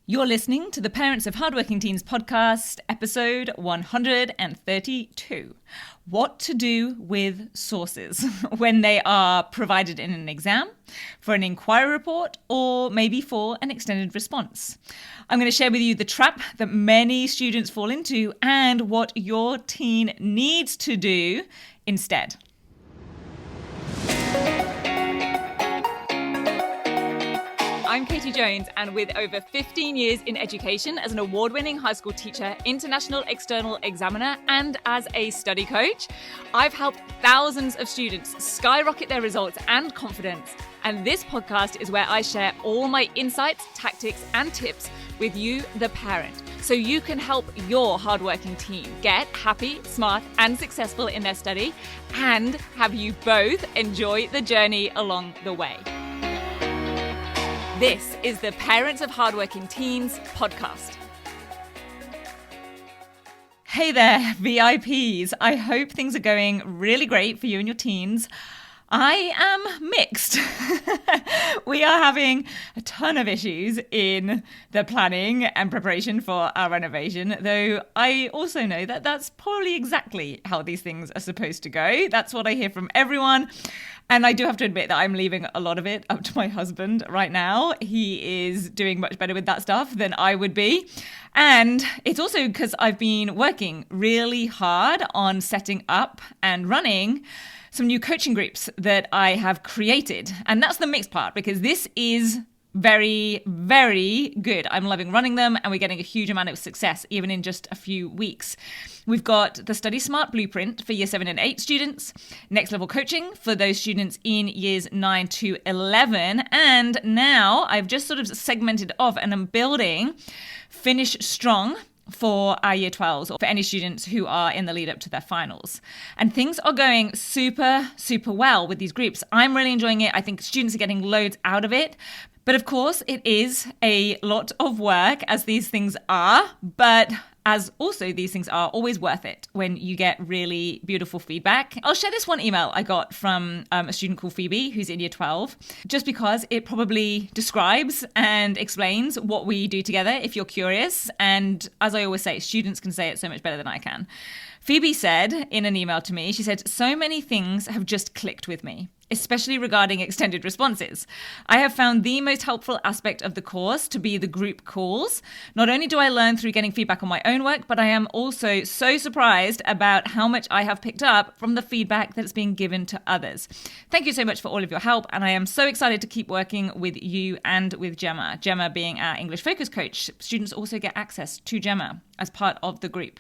You're listening to the Parents of Hardworking Teens podcast, episode 132. What to do with sources when they are provided in an exam, for an inquiry report, or maybe for an extended response. I'm going to share with you the trap that many students fall into and what your teen needs to do instead. I'm Katie Jones, and with over 15 years in education as an award-winning high school teacher, international external examiner, and as a study coach, I've helped thousands of students skyrocket their results and confidence. And this podcast is where I share all my insights, tactics, and tips with you, the parent, so you can help your hardworking teen get happy, smart, and successful in their study, and have you both enjoy the journey along the way. This is the Parents of Hardworking Teens podcast. Hey there, VIPs. I hope things are going really great for you and your teens. I am mixed. We are having a ton of issues in the planning and preparation for our renovation, though I also know that that's probably exactly how these things are supposed to go. That's what I hear from everyone. And I do have to admit that I'm leaving a lot of it up to my husband right now. He is doing much better with that stuff than I would be. And it's also because I've been working really hard on setting up and running some new coaching groups that I have created. And that's the mixed part, because this is very, very good. I'm loving running them, and we're getting a huge amount of success even in just a few weeks. We've got the Study Smart Blueprint for Year 7 and 8 students, next level coaching for those students in Years 9 to 11, and now I've just sort of segmented off and I'm building Finish Strong for our Year 12s, or for any students who are in the lead up to their finals. And things are going super, super well with these groups. I'm really enjoying it. I think students are getting loads out of it. But of course, it is a lot of work, as these things are, but as also these things are always worth it when you get really beautiful feedback. I'll share this one email I got from a student called Phoebe, who's in Year 12, just because it probably describes and explains what we do together if you're curious. And as I always say, students can say it so much better than I can. Phoebe said in an email to me, she said, "So many things have just clicked with me, especially regarding extended responses. I have found the most helpful aspect of the course to be the group calls. Not only do I learn through getting feedback on my own work, but I am also so surprised about how much I have picked up from the feedback that's being given to others. Thank you so much for all of your help, and I am so excited to keep working with you and with Gemma." Gemma being our English focus coach. Students also get access to Gemma as part of the group.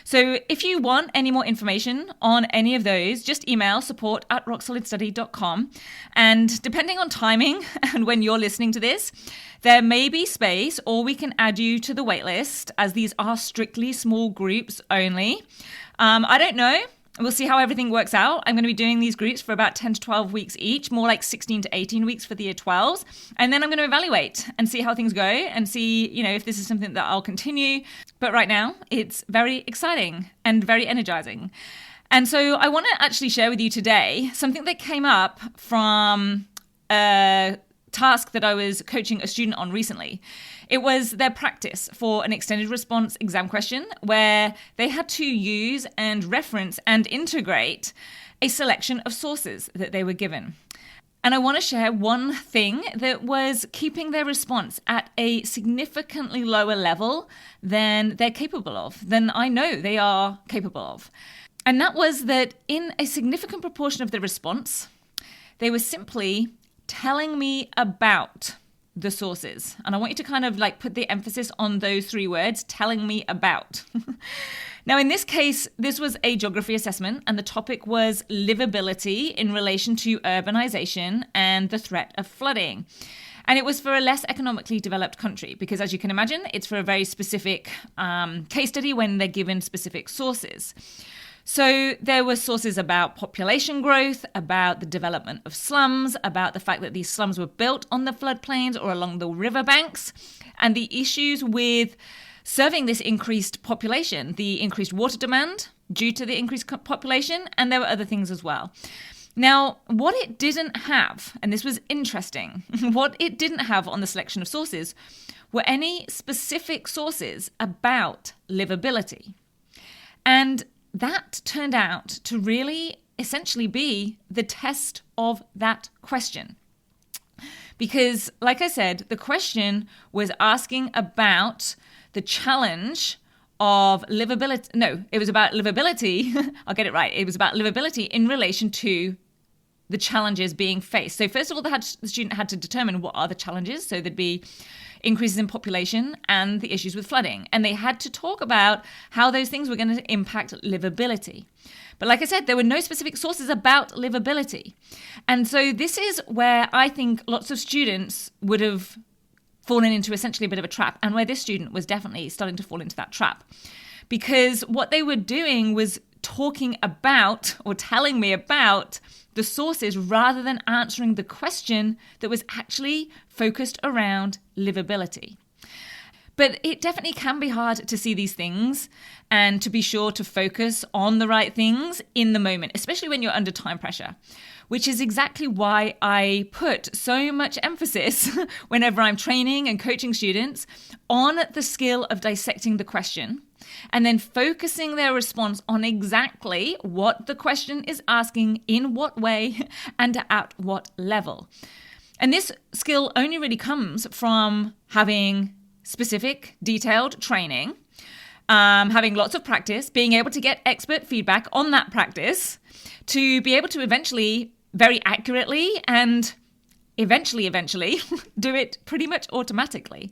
So if you want any more information on any of those, just email support@rocksolidstudy.com. And depending on timing and when you're listening to this, there may be space, or we can add you to the waitlist, as these are strictly small groups only. I don't know. We'll see how everything works out. I'm going to be doing these groups for about 10 to 12 weeks each, more like 16 to 18 weeks for the Year 12s. And then I'm going to evaluate and see how things go and see, if this is something that I'll continue. But right now, it's very exciting and very energizing. And so I want to actually share with you today something that came up from a task that I was coaching a student on recently. It was their practice for an extended response exam question where they had to use and reference and integrate a selection of sources that they were given. And I want to share one thing that was keeping their response at a significantly lower level than they're capable of, than I know they are capable of. And that was that in a significant proportion of the response, they were simply telling me about the sources. And I want you to kind of put the emphasis on those three words, telling me about. Now, in this case, this was a geography assessment, and the topic was livability in relation to urbanization and the threat of flooding. And it was for a less economically developed country, because as you can imagine, it's for a very specific case study when they're given specific sources. So there were sources about population growth, about the development of slums, about the fact that these slums were built on the floodplains or along the riverbanks, and the issues with serving this increased population, the increased water demand due to the increased population, and there were other things as well. Now, what it didn't have, and this was interesting, what it didn't have on the selection of sources were any specific sources about livability. And that turned out to really essentially be the test of that question. Because, like I said, the question was asking about the challenge of livability. No, it was about livability. I'll get it right. It was about livability in relation to the challenges being faced. So first of all, the student had to determine what are the challenges. So there'd be increases in population and the issues with flooding. And they had to talk about how those things were going to impact livability. But like I said, there were no specific sources about livability. And so this is where I think lots of students would have fallen into essentially a bit of a trap, and where this student was definitely starting to fall into that trap. Because what they were doing was talking about or telling me about the sources rather than answering the question that was actually focused around livability. But it definitely can be hard to see these things and to be sure to focus on the right things in the moment, especially when you're under time pressure, which is exactly why I put so much emphasis whenever I'm training and coaching students on the skill of dissecting the question and then focusing their response on exactly what the question is asking, in what way, and at what level. And this skill only really comes from having specific, detailed training, having lots of practice, being able to get expert feedback on that practice, to be able to eventually, very accurately, and eventually do it pretty much automatically.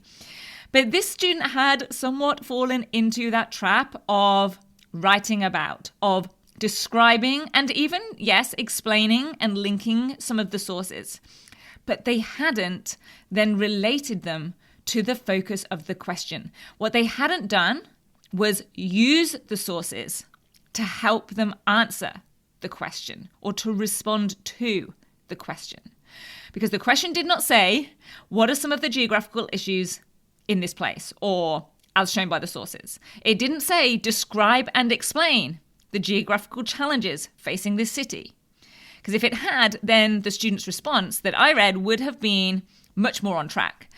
But this student had somewhat fallen into that trap of writing about, of describing, and even, yes, explaining and linking some of the sources. But they hadn't then related them to the focus of the question. What they hadn't done was use the sources to help them answer the question or to respond to the question. Because the question did not say, what are some of the geographical issues in this place, or as shown by the sources? It didn't say, describe and explain the geographical challenges facing this city. Because if it had, then the student's response that I read would have been much more on track.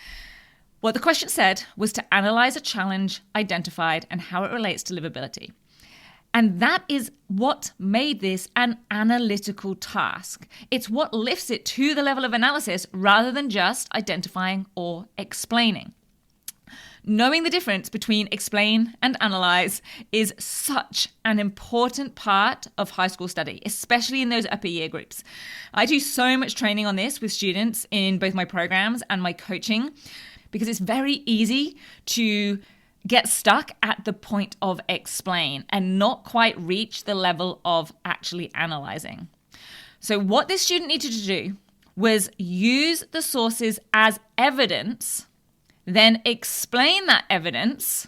What the question said was to analyze a challenge identified and how it relates to livability. And that is what made this an analytical task. It's what lifts it to the level of analysis rather than just identifying or explaining. Knowing the difference between explain and analyze is such an important part of high school study, especially in those upper year groups. I do so much training on this with students in both my programs and my coaching, because it's very easy to get stuck at the point of explain and not quite reach the level of actually analyzing. So what this student needed to do was use the sources as evidence, then explain that evidence,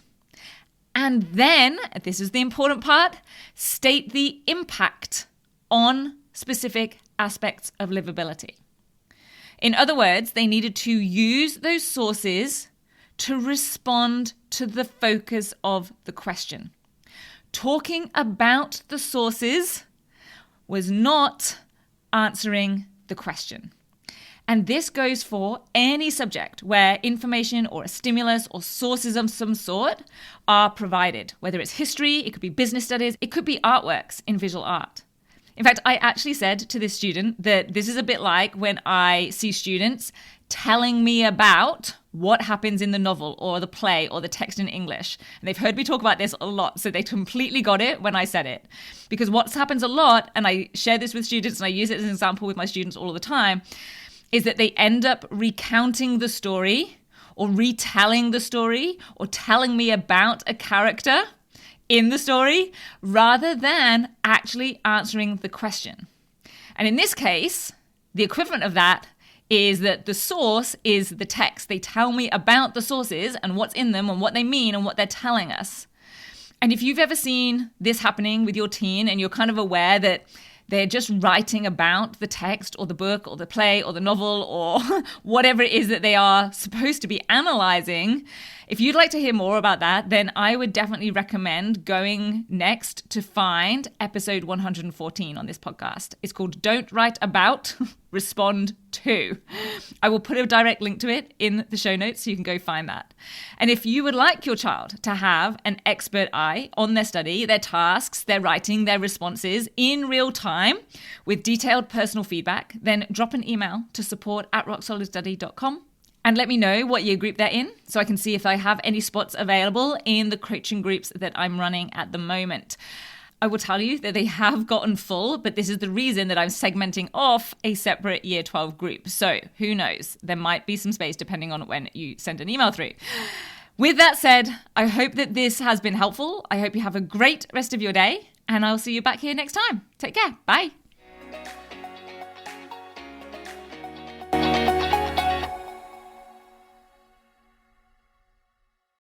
and then, this is the important part, state the impact on specific aspects of livability. In other words, they needed to use those sources to respond to the focus of the question. Talking about the sources was not answering the question. And this goes for any subject where information or a stimulus or sources of some sort are provided, whether it's history, it could be business studies, it could be artworks in visual art. In fact, I actually said to this student that this is a bit like when I see students telling me about what happens in the novel or the play or the text in English. And they've heard me talk about this a lot, so they completely got it when I said it. Because what happens a lot, and I share this with students and I use it as an example with my students all the time, is that they end up recounting the story or retelling the story or telling me about a character in the story rather than actually answering the question. And in this case, the equivalent of that is that the source is the text. They tell me about the sources and what's in them and what they mean and what they're telling us. And if you've ever seen this happening with your teen and you're kind of aware that they're just writing about the text or the book or the play or the novel or whatever it is that they are supposed to be analyzing, If you'd like to hear more about that, then I would definitely recommend going next to find episode 114 on this podcast. It's called Don't Write About, Respond To. I will put a direct link to it in the show notes so you can go find that. And if you would like your child to have an expert eye on their study, their tasks, their writing, their responses in real time with detailed personal feedback, then drop an email to support@rocksolidstudy.com. And let me know what year group they're in so I can see if I have any spots available in the coaching groups that I'm running at the moment. I will tell you that they have gotten full, but this is the reason that I'm segmenting off a separate year 12 group. So who knows? There might be some space depending on when you send an email through. With that said, I hope that this has been helpful. I hope you have a great rest of your day, and I'll see you back here next time. Take care. Bye.